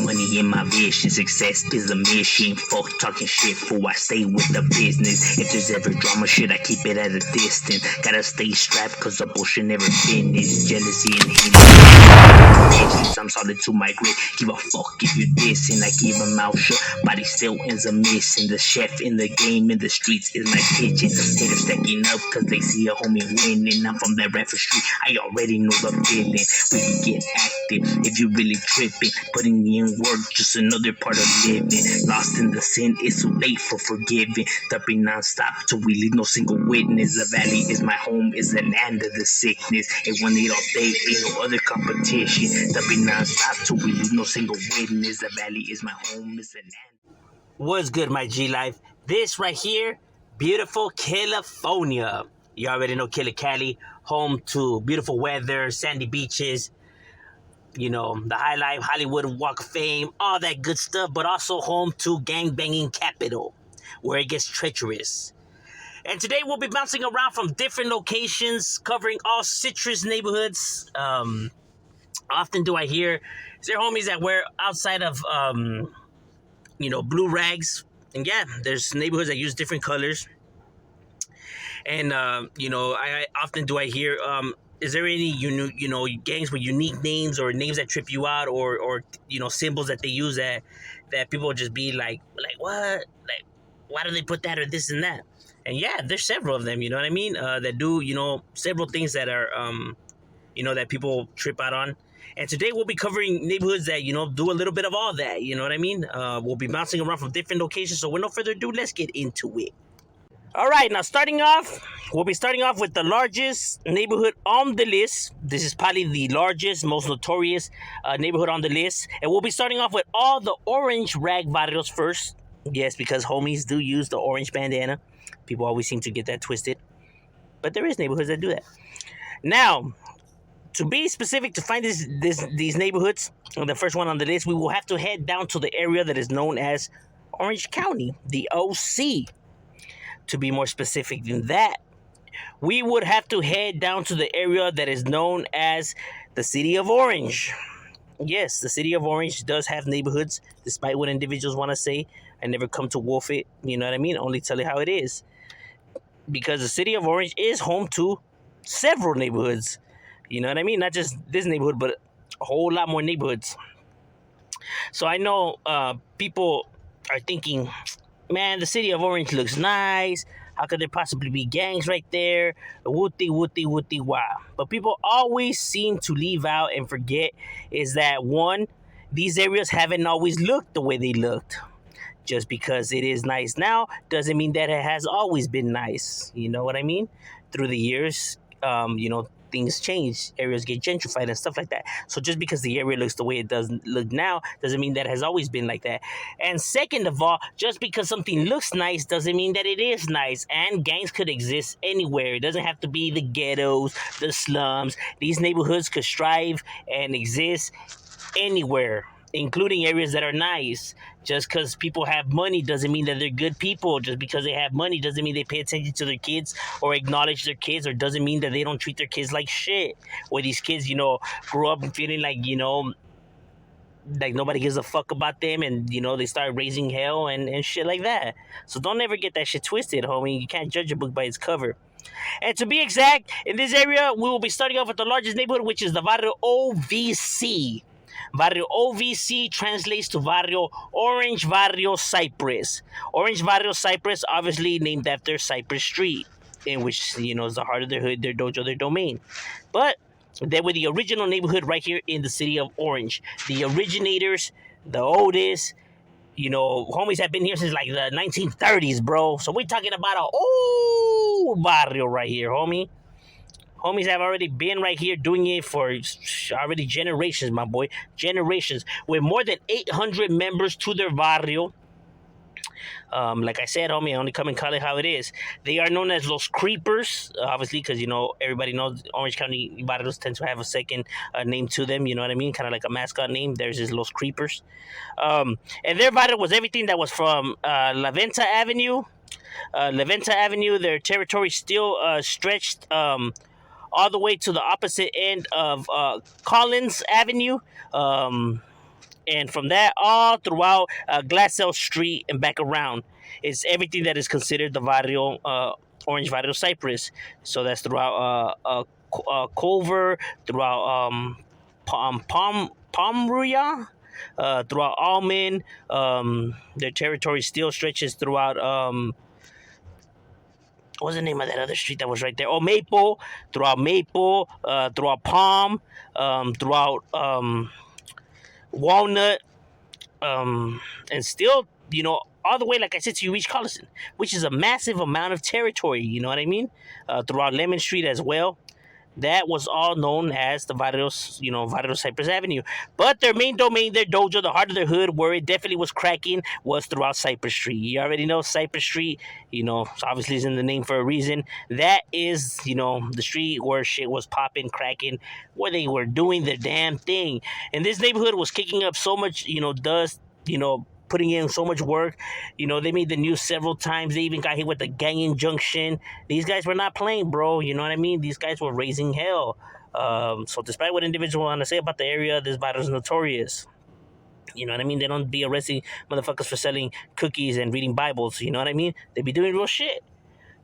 money in my vision. Success is a mission. Fuck talking shit, fool. I stay with the business. If there's ever drama shit, I keep it at a distance. Gotta stay strapped, cause the bullshit never finished. Jealousy and hate. I'm solid to my grip. Give a fuck if you dissing. I keep a mouth shut. Body still ends up missing. The chef in the game, in the streets is my kitchen. Haters stacking up, cause they see a homie winning. I'm from that rapper street. I already know the feeling. We can get active if you really tripping. Putting in work, just another part of living. Lost in the sin, it's too late for forgiving. Thumping non-stop till we leave no single witness. The valley is my home, is the land of the sickness. It won it all day, ain't no other competition. Thumping non-stop till we leave no single witness. The valley is my home, is the land. What's good, my G Life? This right here, beautiful California. You already know Killer Cali, home to beautiful weather, sandy beaches, you know, the High Life, Hollywood Walk of Fame, all that good stuff, but also home to gang-banging capital, where it gets treacherous. And today we'll be bouncing around from different locations, covering all citrus neighborhoods. Often do I hear, is there homies that wear outside of, blue rags? And yeah, there's neighborhoods that use different colors. And, I often do I hear, is there any, gangs with unique names or names that trip you out or symbols that they use that people just be like, what? Like, why do they put that or this and that? And yeah, there's several of them, you know what I mean? That do, several things that are, that people trip out on. And today we'll be covering neighborhoods that, do a little bit of all that, you know what I mean? We'll be bouncing around from different locations. So with no further ado, let's get into it. All right, now we'll be starting off with the largest neighborhood on the list. This is probably the largest, most notorious neighborhood on the list. And we'll be starting off with all the orange rag barrios first. Yes, because homies do use the orange bandana. People always seem to get that twisted. But there is neighborhoods that do that. Now, to be specific, to find these neighborhoods, the first one on the list, we will have to head down to the area that is known as Orange County, the OC. To be more specific than that, we would have to head down to the area that is known as the City of Orange. Yes, the City of Orange does have neighborhoods, despite what individuals want to say. I never come to wolf it, you know what I mean? Only tell it how it is. Because the City of Orange is home to several neighborhoods. You know what I mean? Not just this neighborhood, but a whole lot more neighborhoods. So I know people are thinking, man, the City of Orange looks nice. How could there possibly be gangs right there? Wooty, wah. But people always seem to leave out and forget is that, one, these areas haven't always looked the way they looked. Just because it is nice now doesn't mean that it has always been nice. You know what I mean? Through the years, things change. Areas get gentrified and stuff like that. So just because the area looks the way it does look now doesn't mean that it has always been like that. And second of all, just because something looks nice doesn't mean that it is nice. And gangs could exist anywhere. It doesn't have to be the ghettos, the slums. These neighborhoods could strive and exist anywhere, including areas that are nice. Just because people have money doesn't mean that they're good people. Just because they have money doesn't mean they pay attention to their kids or acknowledge their kids, or doesn't mean that they don't treat their kids like shit. Where these kids, grow up feeling like, like nobody gives a fuck about them, and, they start raising hell and shit like that. So don't ever get that shit twisted, homie. You can't judge a book by its cover. And to be exact, in this area, we will be starting off with the largest neighborhood, which is the Varrio OVC. Varrio OVC translates to Varrio Orange Varrio Cypress. Orange Varrio Cypress, obviously named after Cypress Street, in which, is the heart of their hood, their dojo, their domain. But they were the original neighborhood right here in the City of Orange. The originators, the oldest, homies have been here since like the 1930s, bro. So we're talking about a old barrio right here, homie. Homies have already been right here doing it for already generations, my boy. Generations. With more than 800 members to their barrio. Like I said, homie, I only come and call it how it is. They are known as Los Creepers, obviously, because, everybody knows Orange County barrios tend to have a second name to them, you know what I mean? Kind of like a mascot name. Theirs is Los Creepers. And their barrio was everything that was from La Venta Avenue. Their territory still stretched all the way to the opposite end of Collins Avenue. and from that all throughout Glassell Street and back around is everything that is considered the Varrio, Orange Varrio Cypress. So that's throughout Culver, throughout Palmruya, throughout Almond. Their territory still stretches throughout. What's the name of that other street that was right there? Oh, Maple, throughout Maple, throughout Palm, throughout Walnut, and still, all the way, like I said, to you reach Collison, which is a massive amount of territory. You know what I mean? Throughout Lemon Street as well. That was all known as the Varrios, Varrios Cypress Avenue. But their main domain, their dojo, the heart of their hood, where it definitely was cracking, was throughout Cypress Street. You already know Cypress Street, so obviously it's in the name for a reason. That is, the street where shit was popping, cracking, where they were doing their damn thing. And this neighborhood was kicking up so much, dust, putting in so much work. They made the news several times. They even got hit with the gang injunction. These guys were not playing, bro. You know what I mean? These guys were raising hell. So despite what individuals want to say about the area, this battle is notorious. You know what I mean? They don't be arresting motherfuckers for selling cookies and reading Bibles. You know what I mean? They be doing real shit.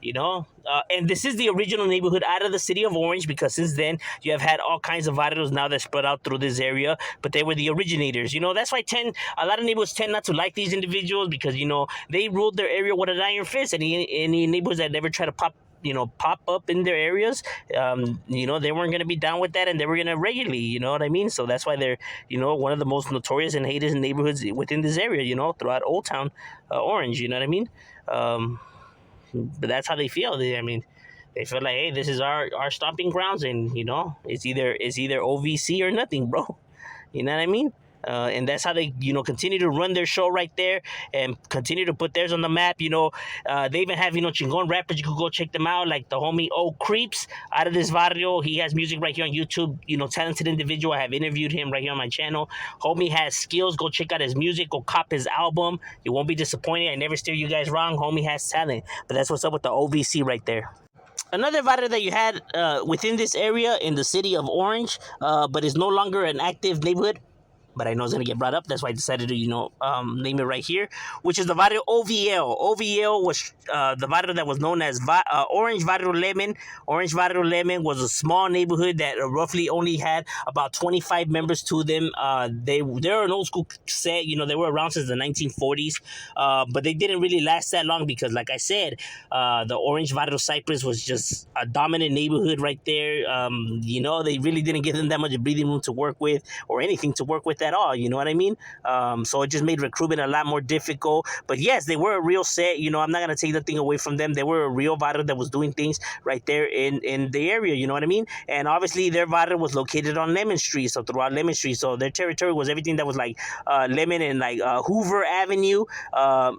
And this is the original neighborhood out of the city of Orange, because since then you have had all kinds of barrios now that spread out through this area, but they were the originators. That's why a lot of neighborhoods tend not to like these individuals, because they ruled their area with an iron fist. Any neighborhoods that never try to pop up in their areas, they weren't going to be down with that, and they were going to regulate, you know what I mean? So that's why they're, one of the most notorious and hated neighborhoods within this area, throughout Old Town Orange, you know what I mean? But that's how they feel. They feel like, hey, this is our stomping grounds, and it's either OVC or nothing, bro. You know what I mean? And that's how they, continue to run their show right there and continue to put theirs on the map. They even have, Chingon rappers. You could go check them out, like the homie O Creeps out of this barrio. He has music right here on YouTube. Talented individual. I have interviewed him right here on my channel. Homie has skills. Go check out his music. Go cop his album. You won't be disappointed. I never steer you guys wrong. Homie has talent. But that's what's up with the OVC right there. Another barrio that you had within this area in the city of Orange, but is no longer an active neighborhood, but I know it's going to get brought up. That's why I decided to, name it right here, which is the Varrio OVL. OVL was the Varrio that was known as Orange Varrio Lemon. Orange Varrio Lemon was a small neighborhood that roughly only had about 25 members to them. They're an old school set. They were around since the 1940s, but they didn't really last that long because, like I said, the Orange Varrio Cypress was just a dominant neighborhood right there. They really didn't give them that much breathing room to work with or anything to work with at all, you know what I mean? So it just made recruitment a lot more difficult. But yes, they were a real set. I'm not gonna take the thing away from them. They were a real barrio that was doing things right there in the area, you know what I mean? And obviously their barrio was located on Lemon Street, so throughout Lemon Street, so their territory was everything that was like Lemon and like Hoover Avenue,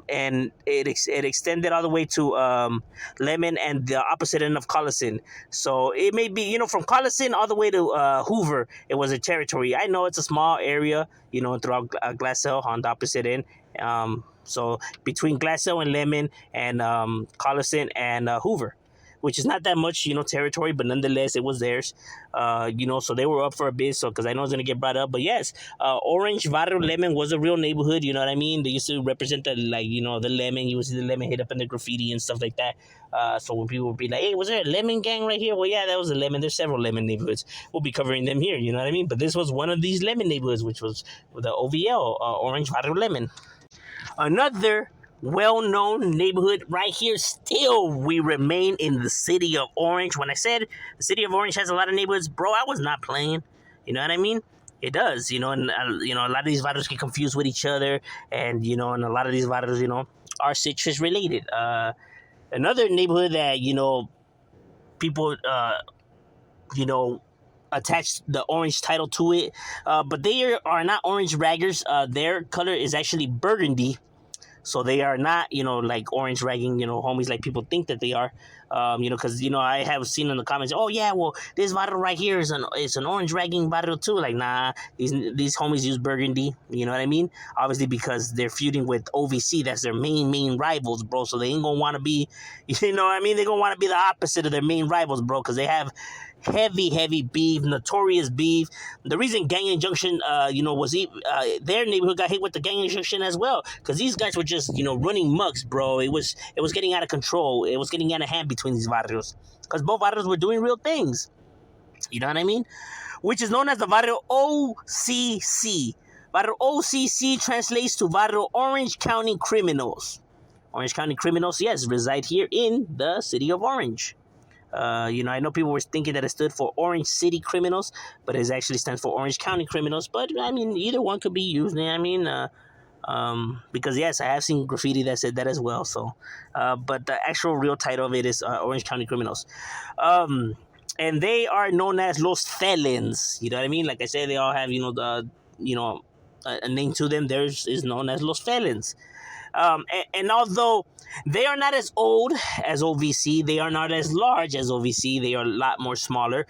and it extended all the way to Lemon and the opposite end of Collison. So it may be, from Collison all the way to Hoover, it was a territory. I know it's a small area, throughout Glassell on the opposite end. So between Glassell and Lemon and Collison and Hoover, which is not that much, territory, but nonetheless, it was theirs. So they were up for a bid, so because I know it's going to get brought up. But yes, Orange, Varrio, Lemon was a real neighborhood, you know what I mean? They used to represent the lemon. You would see the lemon hit up in the graffiti and stuff like that. So when people would be like, hey, was there a lemon gang right here? Well, yeah, that was a lemon. There's several lemon neighborhoods. We'll be covering them here, you know what I mean? But this was one of these lemon neighborhoods, which was the OVL, Orange, Varrio, Lemon. Another well-known neighborhood right here. Still, we remain in the city of Orange. When I said the city of Orange has a lot of neighborhoods, bro, I was not playing. You know what I mean? It does, and a lot of these barrios get confused with each other, and and a lot of these barrios, are citrus related. Another neighborhood that people attach the orange title to it, but they are not orange raggers. Their color is actually burgundy. So they are not, like orange ragging, homies like people think that they are. Because, I have seen in the comments, oh, yeah, well, this bottle right here is an orange ragging bottle too. Like, nah, these homies use burgundy. You know what I mean? Obviously, because they're feuding with OVC. That's their main rivals, bro. So they ain't going to want to be, you know what I mean? They're going to want to be the opposite of their main rivals, bro, because they have heavy beef, notorious beef. The reason Gang Injunction, their neighborhood got hit with the Gang Injunction as well, because these guys were just, running mucks, bro. It was getting out of control. It was getting out of hand between these barrios, because both barrios were doing real things. You know what I mean? Which is known as the Varrio OCC. Varrio OCC translates to Varrio Orange County Criminals. Orange County Criminals, yes, reside here in the city of Orange. I know people were thinking that it stood for Orange City Criminals, but it actually stands for Orange County Criminals. But, I mean, either one could be used. I mean, because, yes, I have seen graffiti that said that as well. So, but the actual real title of it is Orange County Criminals. And they are known as Los Felons. You know what I mean? Like I said, they all have, a name to them. Theirs is known as Los Felons. And although they are not as old as OVC, they are not as large as OVC. They are a lot more smaller.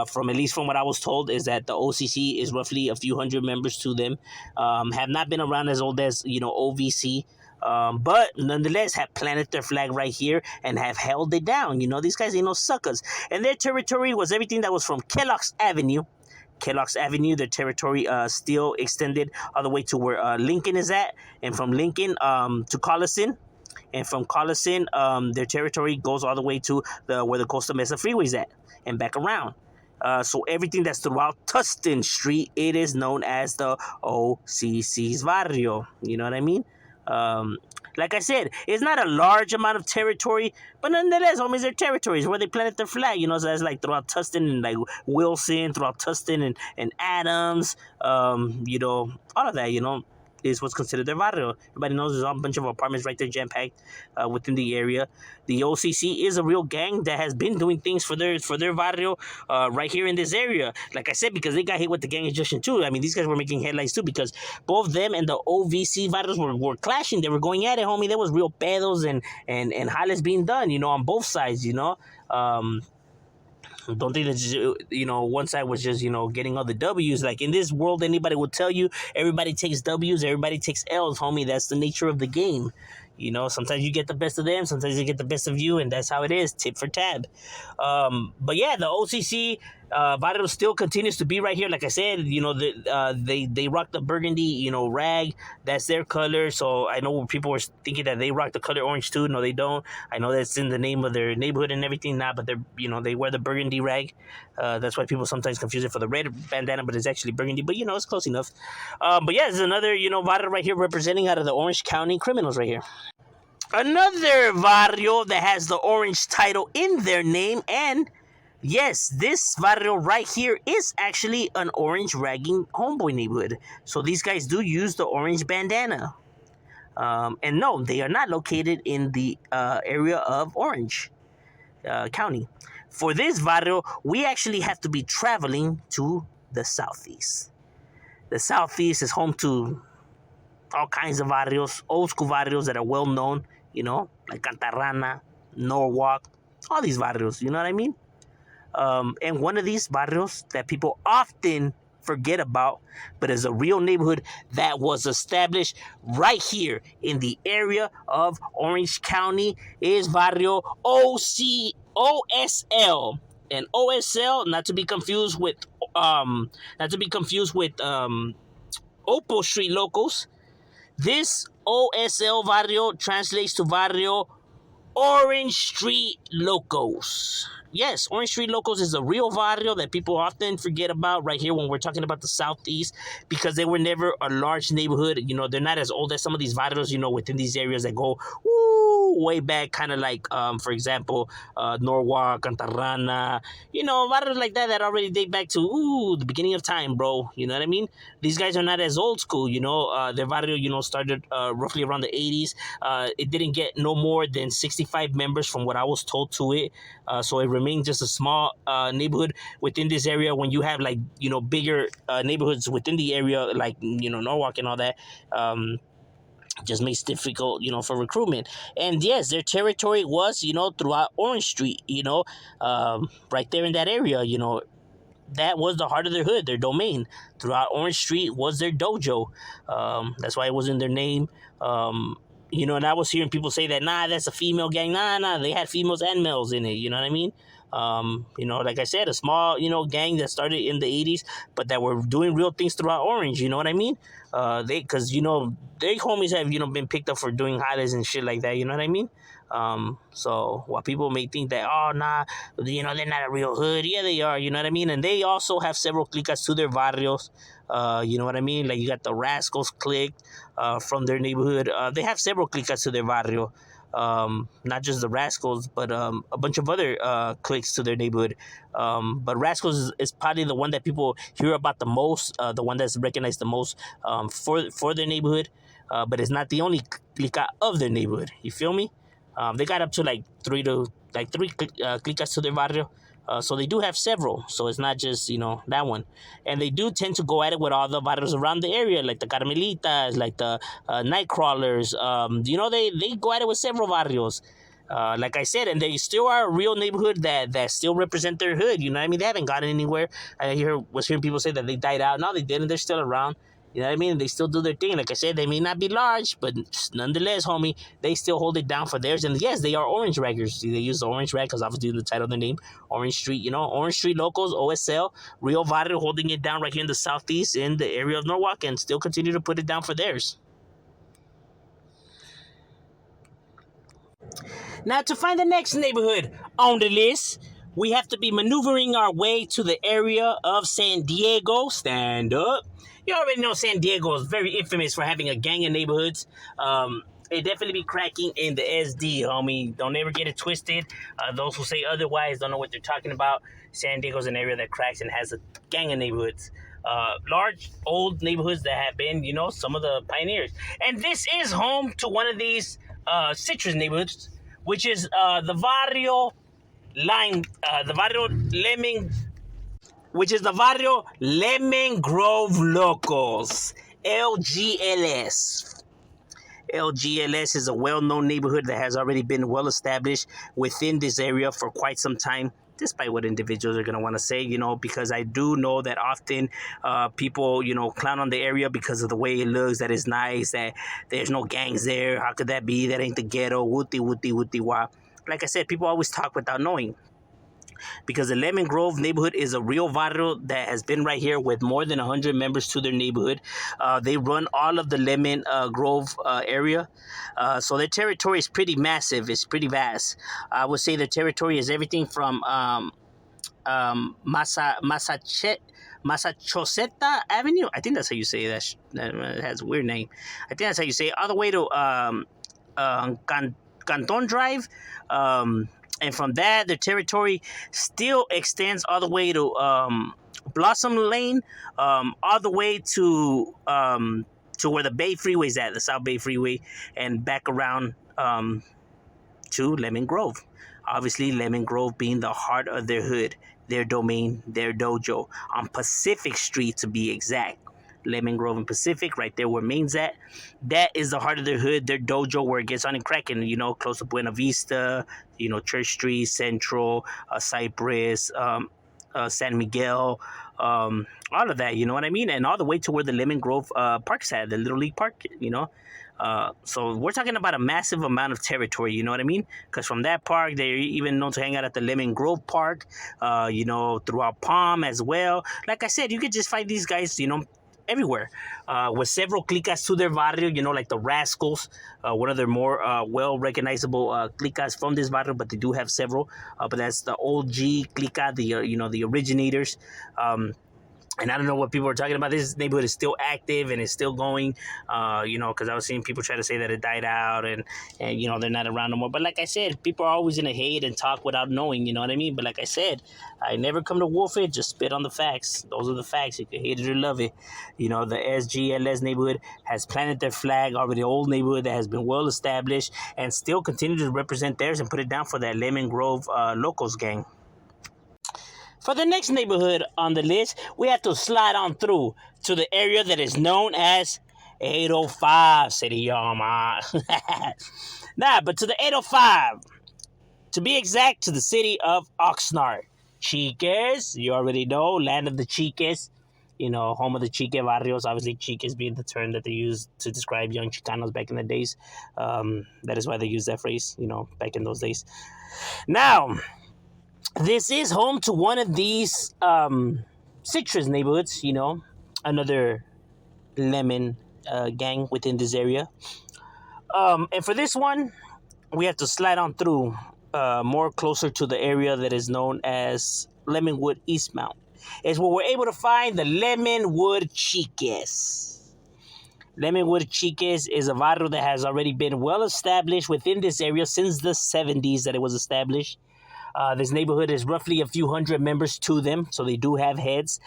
From at least from what I was told, is that the OCC is roughly a few hundred members to them. Have not been around as old as OVC. But nonetheless have planted their flag right here and have held it down. These guys ain't no suckers. And their territory was everything that was from Kellogg's Avenue. Their territory still extended all the way to where Lincoln is at, and from Lincoln to Collison, and from Collison, their territory goes all the way to where the Costa Mesa Freeway is at, and back around. So everything that's throughout Tustin Street, it is known as the OCC's Varrio. You know what I mean? Like I said, it's not a large amount of territory, but nonetheless, homies, their territories where they planted their flag, so that's like throughout Tustin and like Wilson, throughout Tustin and Adams, all of that, is what's considered their barrio. Everybody knows there's a bunch of apartments right there jam-packed within the area. The OCC is a real gang that has been doing things for their barrio right here in this area. Like I said, because they got hit with the gang injunction too. I mean, these guys were making headlines too, because both them and the OVC barrios were clashing. They were going at it, homie. There was real pedos and jales being done, on both sides, Don't think that, one side was just, getting all the W's. Like, in this world, anybody will tell you, everybody takes W's, everybody takes L's, homie. That's the nature of the game. Sometimes you get the best of them, sometimes they get the best of you, and that's how it is, tit for tat. But yeah, the OCC Varrio still continues to be right here. Like I said, they rock the burgundy, rag. That's their color. So I know people were thinking that they rock the color orange too. No, they don't. I know that's in the name of their neighborhood and everything. But they're, they wear the burgundy rag. That's why people sometimes confuse it for the red bandana, but it's actually burgundy. But, it's close enough. But yeah, there's another, Varrio right here representing out of the Orange County Criminals right here. Another barrio that has the orange title in their name, and yes, this barrio right here is actually an orange ragging homeboy neighborhood. So these guys do use the orange bandana. And no, they are not located in the area of Orange County. For this barrio, we actually have to be traveling to the southeast. The southeast is home to all kinds of barrios, old school barrios that are well known, like Cantarrana, Norwalk, all these barrios, you know what I mean? And one of these barrios that people often forget about, but is a real neighborhood that was established right here in the area of Orange County, is Barrio OSL. And OSL, not to be confused with Opal Street Locos. This OSL Varrio translates to Varrio Orange Street Locos. Yes, Orange Street Locos is a real barrio that people often forget about right here when we're talking about the Southeast, because they were never a large neighborhood. They're not as old as some of these barrios, within these areas that go way back, kind of like, for example, Norwalk, Cantarrana, barrios like that already date back to, the beginning of time, bro. You know what I mean? These guys are not as old school, their barrio, started roughly around the 80s. It didn't get no more than 65 members from what I was told to it. So it remained just a small neighborhood within this area. When you have bigger neighborhoods within the area, like Norwalk and all that, just makes it difficult, for recruitment. And yes, their territory was, throughout Orange Street, right there in that area, that was the heart of their hood, their domain. Throughout Orange Street was their dojo. That's why it was in their name. And I was hearing people say that, nah, that's a female gang. Nah, they had females and males in it. You know what I mean? Like I said, a small, gang that started in the 80s, but that were doing real things throughout Orange. You know what I mean? Because they homies have been picked up for doing highlights and shit like that. You know what I mean? So while people may think that, oh nah, they're not a real hood, yeah they are. You know what I mean? And they also have several clicas to their barrios. You know what I mean? Like you got the Rascals clique from their neighborhood. They have several clicas to their barrio. Not just the Rascals, but a bunch of other cliques to their neighborhood. But Rascals is probably the one that people hear about the most, the one that's recognized the most for their neighborhood. But it's not the only clica of their neighborhood. You feel me? They got up to like three clicas to their barrio. So they do have several. So it's not just that one, and they do tend to go at it with all the barrios around the area, like the Carmelitas, like the night crawlers. They go at it with several barrios. Like I said, and they still are a real neighborhood that still represent their hood. You know what I mean? They haven't gotten anywhere. Was hearing people say that they died out. No, they didn't. They're still around. You know what I mean? They still do their thing. Like I said, they may not be large, but nonetheless, homie, they still hold it down for theirs. And yes, they are orange raggers. They use the orange rag because obviously the title of the name, Orange Street. Orange Street Locos, OSL, Rio Varrio holding it down right here in the southeast in the area of Norwalk, and still continue to put it down for theirs. Now, to find the next neighborhood on the list, we have to be maneuvering our way to the area of San Diego. Stand up. You already know San Diego is very infamous for having a gang of neighborhoods. It definitely be cracking in the SD, homie. Don't ever get it twisted. Those who say otherwise don't know what they're talking about. San Diego's an area that cracks and has a gang of neighborhoods. Large, old neighborhoods that have been, some of the pioneers. And this is home to one of these citrus neighborhoods, which is the Varrio Line, the Varrio Lemon, which is the Varrio Lemon Grove Locos, LGLS. LGLS is a well-known neighborhood that has already been well-established within this area for quite some time, despite what individuals are going to want to say, because I do know that often people, clown on the area because of the way it looks, that it's nice, that there's no gangs there. How could that be? That ain't the ghetto. Wooty, wooty, wooty, wah. Like I said, people always talk without knowing, because the Lemon Grove neighborhood is a real barrio that has been right here with more than 100 members to their neighborhood. They run all of the Lemon Grove area. So their territory is pretty massive. It's pretty vast. I would say their territory is everything from Massachusetts Avenue. I think that's how you say that. That has a weird name. I think that's how you say it. All the way to Canton Drive. And from that, their territory still extends all the way to Blossom Lane, all the way to where the Bay Freeway is at, the South Bay Freeway, and back around to Lemon Grove. Obviously, Lemon Grove being the heart of their hood, their domain, their dojo, on Pacific Street to be exact. Lemon Grove and Pacific, right there where Main's at. That is the heart of their hood, their dojo, where it gets on and cracking, close to Buena Vista, Church Street, Central, Cypress, San Miguel, all of that, you know what I mean? And all the way to where the Lemon Grove Park's at, the Little League Park, So we're talking about a massive amount of territory, you know what I mean? Because from that park, they're even known to hang out at the Lemon Grove Park, throughout Palm as well. Like I said, you could just find these guys, everywhere, with several clicas to their barrio, like the Rascals, one of their more well-recognizable clicas from this barrio, but they do have several, but that's the OG clica, the originators. And I don't know what people are talking about. This neighborhood is still active and it's still going, because I was seeing people try to say that it died out and they're not around no more. But like I said, people are always going to hate and talk without knowing, you know what I mean? But like I said, I never come to wolf it, just spit on the facts. Those are the facts. You can hate it or love it. The SGLS neighborhood has planted their flag over the old neighborhood that has been well established and still continue to represent theirs and put it down for that Lemon Grove Locos gang. For the next neighborhood on the list, we have to slide on through to the area that is known as 805 City, y'all. But to the 805. To be exact, to the city of Oxnard. Chiques, you already know, land of the Chiques. Home of the Chique Varrios. Obviously, Chiques being the term that they used to describe young Chicanos back in the days. That is why they used that phrase, back in those days. Now, This is home to one of these citrus neighborhoods. Another lemon gang within this area. And for this one, we have to slide on through more closer to the area that is known as Lemonwood Eastmount. It's where we're able to find the Lemonwood Chiques. Lemonwood Chiques is a barrio that has already been well established within this area since the 70s that it was established. This neighborhood is roughly a few hundred members to them, so they do have heads.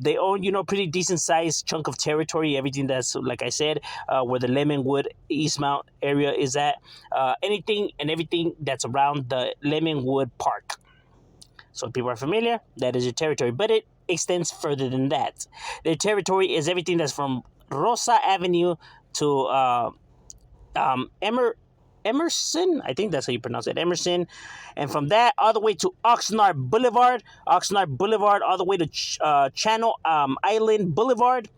They own, pretty decent sized chunk of territory. Everything that's, like I said, where the Lemonwood Eastmount area is at. Anything and everything that's around the Lemonwood Park. So if people are familiar, that is your territory. But it extends further than that. Their territory is everything that's from Rosa Avenue to Emerson, I think that's how you pronounce it, Emerson, and from that all the way to Oxnard Boulevard, all the way to Channel Island Boulevard,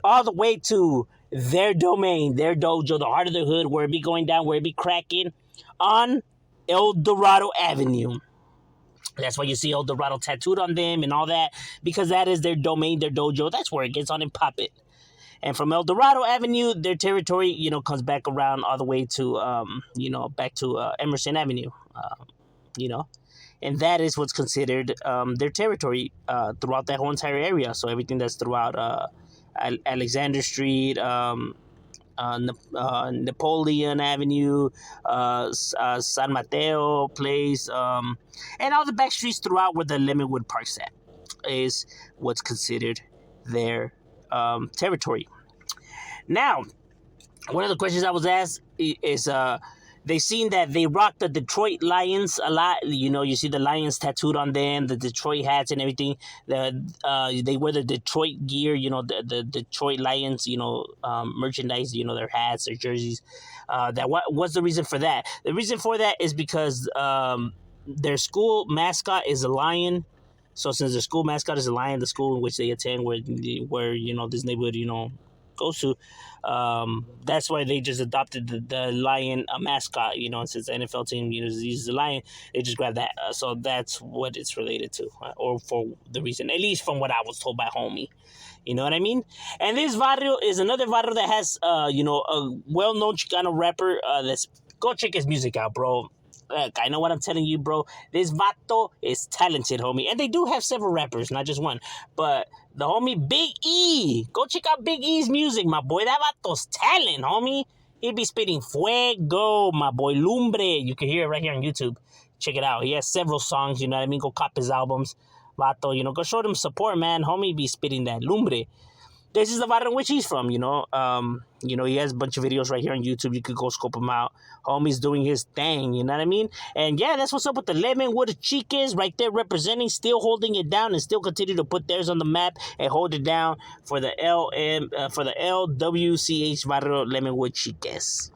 all the way to their domain, their dojo, the heart of the hood, where it be going down, where it be cracking, on El Dorado Avenue. That's why you see El Dorado tattooed on them and all that, because that is their domain, their dojo. That's where it gets on and pop it. And from El Dorado Avenue, their territory, comes back around all the way to, back to Emerson Avenue, and that is what's considered their territory throughout that whole entire area. So everything that's throughout Alexander Street, Napoleon Avenue, San Mateo Place, and all the back streets throughout where the Lemonwood Park's at is what's considered their territory. Now, one of the questions I was asked is they seen that they rock the Detroit Lions a lot. You see the Lions tattooed on them, the Detroit hats and everything. They wear the Detroit gear, the Detroit Lions, merchandise, their hats, their jerseys. What's the reason for that? The reason for that is because their school mascot is a lion. So since their school mascot is a lion, the school in which they attend, where this neighborhood, goes to, that's why they just adopted the lion mascot, and since the NFL team uses the lion, they just grabbed that. So that's what it's related to, or for the reason, at least from what I was told by homie. You know what I mean? And this Varrio is another Varrio that has, a well-known Chicano rapper that's... Go check his music out, bro. Look, I know what I'm telling you, bro. This vato is talented, homie. And they do have several rappers, not just one. But the homie Big E. Go check out Big E's music, my boy. That vato's talent, homie. He be spitting fuego, my boy. Lumbre. You can hear it right here on YouTube. Check it out. He has several songs, you know what I mean? Go cop his albums. Vato, go show them support, man. Homie be spitting that lumbre. This is the barrio in which he's from, he has a bunch of videos right here on YouTube. You could go scope him out. Homie's doing his thing, you know what I mean? And yeah, that's what's up with the Lemonwood Chiques right there representing, still holding it down and still continue to put theirs on the map and hold it down for the LWCH Barrio Lemonwood Chiques.